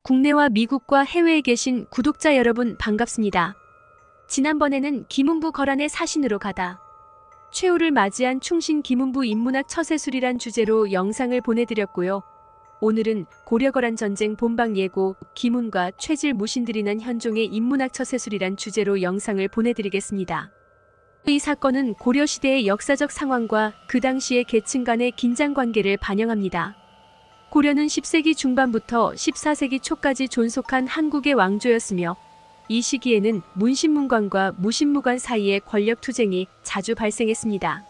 국내와 미국과 해외에 계신 구독자 여러분 반갑습니다. 지난번에는 김은부 거란의 사신으로 가다 최후를 맞이한 충신 김은부 인문학 처세술이란 주제로 영상을 보내드렸고요. 오늘은 고려거란 전쟁 본방 예고, 김운과 최질 무신들이 난 현종의 인문학 처세술이란 주제로 영상을 보내드리겠습니다. 이 사건은 고려시대의 역사적 상황과 그 당시의 계층 간의 긴장관계를 반영합니다. 고려는 10세기 중반부터 14세기 초까지 존속한 한국의 왕조였으며 이 시기에는 문신문관과 무신무관 사이의 권력 투쟁이 자주 발생했습니다.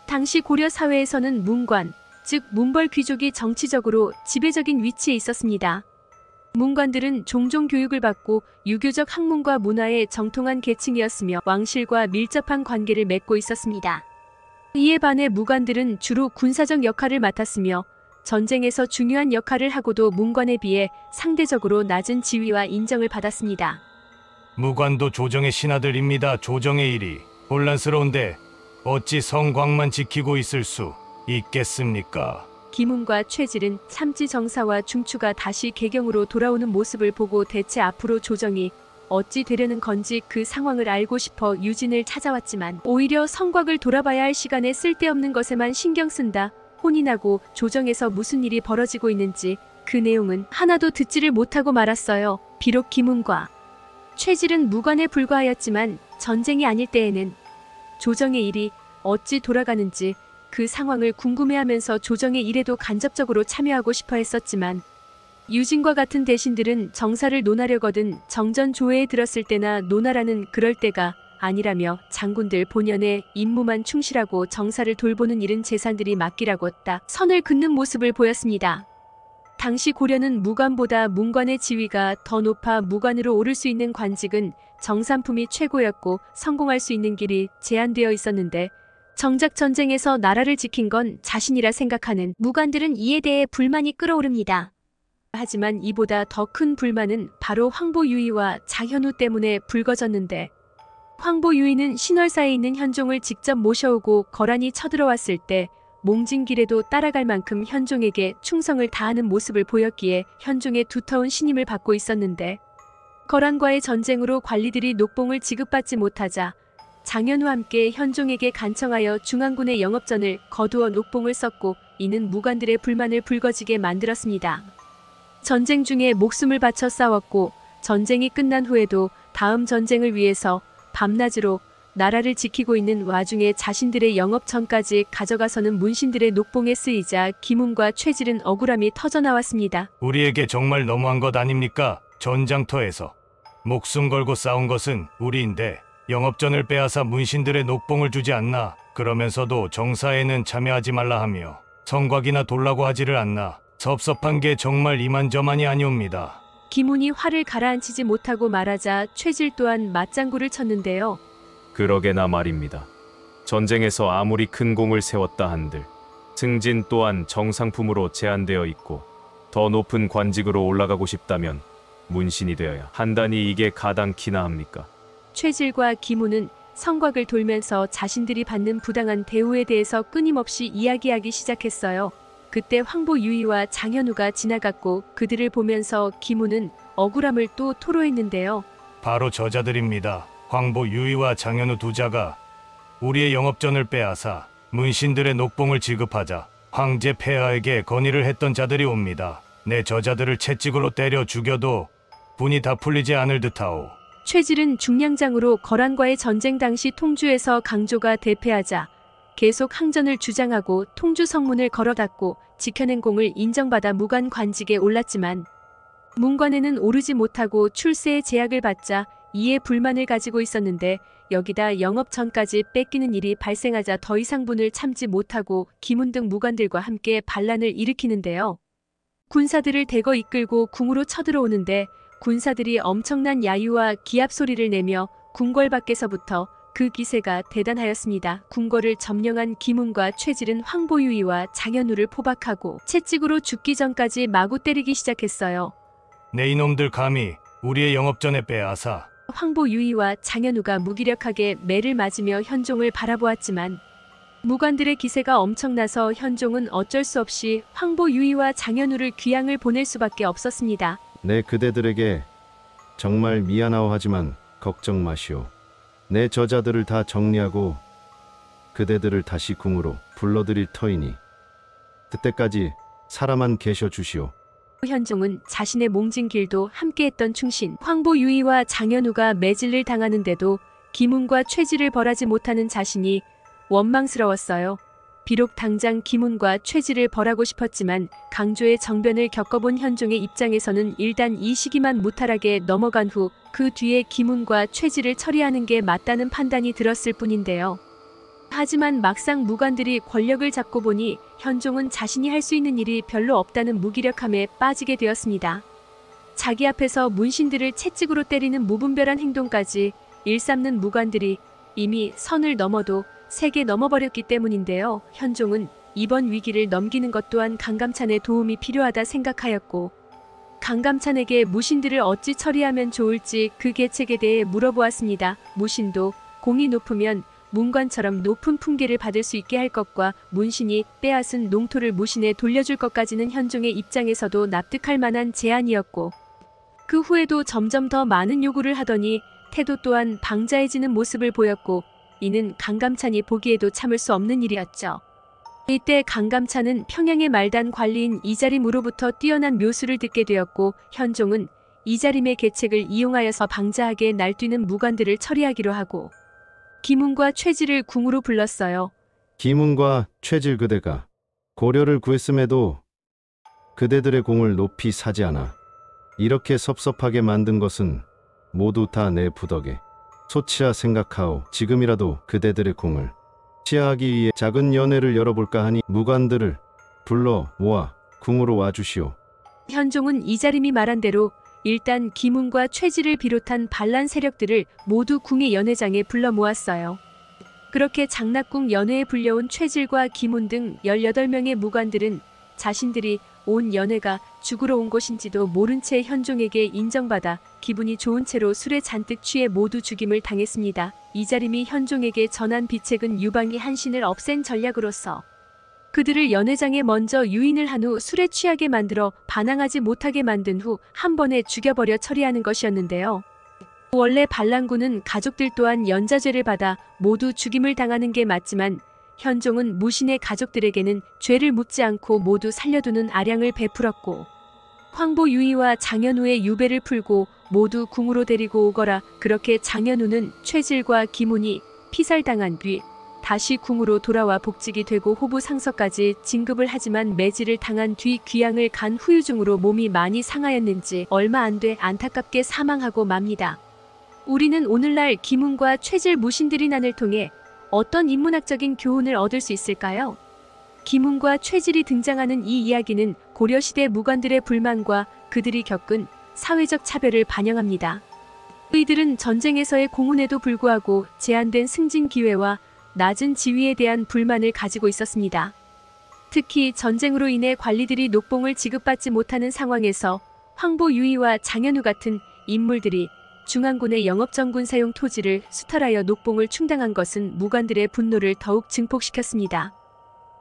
당시 고려 사회에서는 문관, 즉 문벌 귀족이 정치적으로 지배적인 위치에 있었습니다. 문관들은 종종 교육을 받고 유교적 학문과 문화에 정통한 계층이었으며 왕실과 밀접한 관계를 맺고 있었습니다. 이에 반해 무관들은 주로 군사적 역할을 맡았으며 전쟁에서 중요한 역할을 하고도 문관에 비해 상대적으로 낮은 지위와 인정을 받았습니다. 무관도 조정의 신하들입니다. 조정의 일이 혼란스러운데 어찌 성곽만 지키고 있을 수 있겠습니까? 김운과 최질은 참지 정사와 중추가 다시 개경으로 돌아오는 모습을 보고 대체 앞으로 조정이 어찌 되려는 건지 그 상황을 알고 싶어 유진을 찾아왔지만 오히려 성곽을 돌아봐야 할 시간에 쓸데없는 것에만 신경 쓴다. 혼이 나고 조정에서 무슨 일이 벌어지고 있는지 그 내용은 하나도 듣지를 못하고 말았어요. 비록 김운과 최질은 무관에 불과하였지만 전쟁이 아닐 때에는 조정의 일이 어찌 돌아가는지 그 상황을 궁금해하면서 조정의 일에도 간접적으로 참여하고 싶어 했었지만 유진과 같은 대신들은 정사를 논하려거든 정전 조회에 들었을 때나 논하라는 그럴 때가 아니라며 장군들 본연의 임무만 충실하고 정사를 돌보는 일은 재산들이 맡기라고 딱 선을 긋는 모습을 보였습니다. 당시 고려는 무관보다 문관의 지위가 더 높아 무관으로 오를 수 있는 관직은 정산품이 최고였고 성공할 수 있는 길이 제한되어 있었는데 정작 전쟁에서 나라를 지킨 건 자신이라 생각하는 무관들은 이에 대해 불만이 끓어오릅니다. 하지만 이보다 더 큰 불만은 바로 황보유이와 장현우 때문에 불거졌는데 황보유이는 신월사에 있는 현종을 직접 모셔오고 거란이 쳐들어왔을 때 몽진길에도 따라갈 만큼 현종에게 충성을 다하는 모습을 보였기에 현종의 두터운 신임을 받고 있었는데 거란과의 전쟁으로 관리들이 녹봉을 지급받지 못하자 장현우와 함께 현종에게 간청하여 중앙군의 영업전을 거두어 녹봉을 썼고 이는 무관들의 불만을 불거지게 만들었습니다. 전쟁 중에 목숨을 바쳐 싸웠고 전쟁이 끝난 후에도 다음 전쟁을 위해서 밤낮으로 나라를 지키고 있는 와중에 자신들의 영업전까지 가져가서는 문신들의 녹봉에 쓰이자 김운과 최질은 억울함이 터져나왔습니다. 우리에게 정말 너무한 것 아닙니까? 전장터에서 목숨 걸고 싸운 것은 우리인데 영업전을 빼앗아 문신들의 녹봉을 주지 않나? 그러면서도 정사에는 참여하지 말라 하며 성곽이나 돌라고 하지를 않나? 섭섭한 게 정말 이만저만이 아니옵니다. 김운이 화를 가라앉히지 못하고 말하자 최질 또한 맞장구를 쳤는데요. 그러게나 말입니다. 전쟁에서 아무리 큰 공을 세웠다 한들 승진 또한 정상품으로 제한되어 있고 더 높은 관직으로 올라가고 싶다면 문신이 되어야 한다니 이게 가당키나 합니까? 최질과 김운은 성곽을 돌면서 자신들이 받는 부당한 대우에 대해서 끊임없이 이야기하기 시작했어요. 그때 황보유이와 장현우가 지나갔고 그들을 보면서 김운은 억울함을 또 토로했는데요. 바로 저자들입니다. 황보유이와 장현우 두 자가 우리의 영업전을 빼앗아 문신들의 녹봉을 지급하자 황제 폐하에게 건의를 했던 자들이 옵니다. 내 저자들을 채찍으로 때려 죽여도 분이 다 풀리지 않을 듯하오. 최질은 중량장으로 거란과의 전쟁 당시 통주에서 강조가 대패하자 계속 항전을 주장하고 통주 성문을 걸어닫고 지켜낸 공을 인정받아 무관 관직에 올랐지만 문관에는 오르지 못하고 출세의 제약을 받자 이에 불만을 가지고 있었는데 여기다 영업전까지 뺏기는 일이 발생하자 더 이상 분을 참지 못하고 김운 등 무관들과 함께 반란을 일으키는데요. 군사들을 대거 이끌고 궁으로 쳐들어오는데 군사들이 엄청난 야유와 기합 소리를 내며 궁궐 밖에서부터 그 기세가 대단하였습니다. 궁궐을 점령한 김운과 최질은 황보유이와 장현우를 포박하고 채찍으로 죽기 전까지 마구 때리기 시작했어요. 내 이놈들 감히 우리의 영업전에 빼앗아. 황보유이와 장현우가 무기력하게 매를 맞으며 현종을 바라보았지만 무관들의 기세가 엄청나서 현종은 어쩔 수 없이 황보유이와 장현우를 귀양을 보낼 수밖에 없었습니다. 내 그대들에게 정말 미안하오하지만 걱정 마시오. 내 저자들을 다 정리하고 그대들을 다시 궁으로 불러들일 터이니 그때까지 살아만 계셔 주시오. 현종은 자신의 몽진길도 함께했던 충신 황보 유이와 장현우가 매질을 당하는데도 김훈과 최지를 벌하지 못하는 자신이 원망스러웠어요. 비록 당장 김훈과 최지를 벌하고 싶었지만 강조의 정변을 겪어본 현종의 입장에서는 일단 이 시기만 무탈하게 넘어간 후 그 뒤에 김훈과 최지를 처리하는 게 맞다는 판단이 들었을 뿐인데요. 하지만 막상 무관들이 권력을 잡고 보니 현종은 자신이 할 수 있는 일이 별로 없다는 무기력함에 빠지게 되었습니다. 자기 앞에서 문신들을 채찍으로 때리는 무분별한 행동까지 일삼는 무관들이 이미 선을 넘어도 세게 넘어버렸기 때문인데요. 현종은 이번 위기를 넘기는 것 또한 강감찬의 도움이 필요하다 생각하였고 강감찬에게 무신들을 어찌 처리하면 좋을지 그 계책에 대해 물어보았습니다. 무신도 공이 높으면 문관처럼 높은 품계를 받을 수 있게 할 것과 문신이 빼앗은 농토를 무신에 돌려줄 것까지는 현종의 입장에서도 납득할 만한 제안이었고 그 후에도 점점 더 많은 요구를 하더니 태도 또한 방자해지는 모습을 보였고 이는 강감찬이 보기에도 참을 수 없는 일이었죠. 이때 강감찬은 평양의 말단 관리인 이자림으로부터 뛰어난 묘수를 듣게 되었고 현종은 이자림의 계책을 이용하여서 방자하게 날뛰는 무관들을 처리하기로 하고 김훈과 최지를 궁으로 불렀어요. 김훈과 최질 그대가 고려를 구했음에도 그대들의 공을 높이 사지 않아 이렇게 섭섭하게 만든 것은 모두 다 내 부덕에 소치라 생각하오. 지금이라도 그대들의 공을 치하하기 위해 작은 연회를 열어볼까 하니 무관들을 불러 모아 궁으로 와주시오. 현종은 이자림이 말한 대로 일단 김훈과 최지를 비롯한 반란 세력들을 모두 궁의 연회장에 불러 모았어요. 그렇게 장락궁 연회에 불려온 최질과 김훈 등 18명의 무관들은 자신들이 온 연회가 죽으러 온 곳인지도 모른 채 현종에게 인정받아 기분이 좋은 채로 술에 잔뜩 취해 모두 죽임을 당했습니다. 이자림이 현종에게 전한 비책은 유방이 한신을 없앤 전략으로서 그들을 연회장에 먼저 유인을 한 후 술에 취하게 만들어 반항하지 못하게 만든 후 한 번에 죽여버려 처리하는 것이었는데요. 원래 반란군은 가족들 또한 연자죄를 받아 모두 죽임을 당하는 게 맞지만 현종은 무신의 가족들에게는 죄를 묻지 않고 모두 살려두는 아량을 베풀었고 황보 유이와 장현우의 유배를 풀고 모두 궁으로 데리고 오거라. 그렇게 장현우는 최질과 김훈이 피살당한 뒤 다시 궁으로 돌아와 복직이 되고 호부 상서까지 진급을 하지만 매질을 당한 뒤 귀양을 간 후유증으로 몸이 많이 상하였는지 얼마 안 돼 안타깝게 사망하고 맙니다. 우리는 오늘날 김훈과 최질 무신들이 난을 통해 어떤 인문학적인 교훈을 얻을 수 있을까요? 김훈과 최질이 등장하는 이 이야기는 고려시대 무관들의 불만과 그들이 겪은 사회적 차별을 반영합니다. 이들은 전쟁에서의 공훈에도 불구하고 제한된 승진 기회와 낮은 지위에 대한 불만을 가지고 있었습니다. 특히 전쟁으로 인해 관리들이 녹봉을 지급받지 못하는 상황에서 황보 유이와 장현우 같은 인물들이 중앙군의 영업정군 사용 토지를 수탈하여 녹봉을 충당한 것은 무관들의 분노를 더욱 증폭시켰습니다.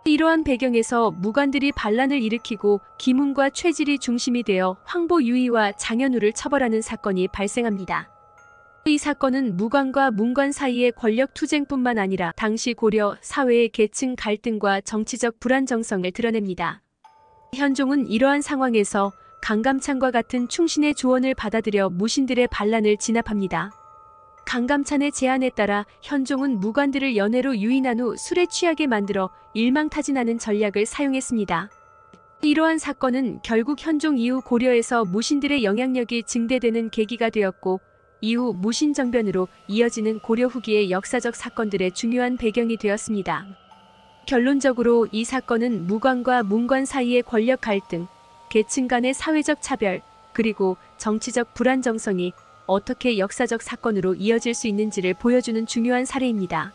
이러한 배경에서 무관들이 반란을 일으키고 김훈과 최질이 중심이 되어 황보 유이와 장현우를 처벌하는 사건이 발생합니다. 이 사건은 무관과 문관 사이의 권력 투쟁뿐만 아니라 당시 고려 사회의 계층 갈등과 정치적 불안정성을 드러냅니다. 현종은 이러한 상황에서 강감찬과 같은 충신의 조언을 받아들여 무신들의 반란을 진압합니다. 강감찬의 제안에 따라 현종은 무관들을 연회로 유인한 후 술에 취하게 만들어 일망타진하는 전략을 사용했습니다. 이러한 사건은 결국 현종 이후 고려에서 무신들의 영향력이 증대되는 계기가 되었고 이후 무신정변으로 이어지는 고려 후기의 역사적 사건들의 중요한 배경이 되었습니다. 결론적으로 이 사건은 무관과 문관 사이의 권력 갈등, 계층 간의 사회적 차별, 그리고 정치적 불안정성이 어떻게 역사적 사건으로 이어질 수 있는지를 보여주는 중요한 사례입니다.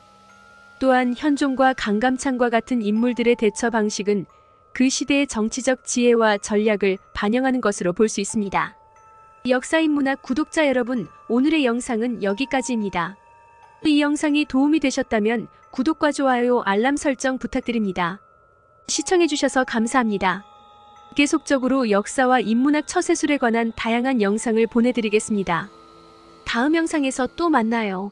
또한 현종과 강감찬과 같은 인물들의 대처 방식은 그 시대의 정치적 지혜와 전략을 반영하는 것으로 볼 수 있습니다. 역사인문학 구독자 여러분, 오늘의 영상은 여기까지입니다. 이 영상이 도움이 되셨다면 구독과 좋아요, 알람 설정 부탁드립니다. 시청해주셔서 감사합니다. 계속적으로 역사와 인문학 처세술에 관한 다양한 영상을 보내드리겠습니다. 다음 영상에서 또 만나요.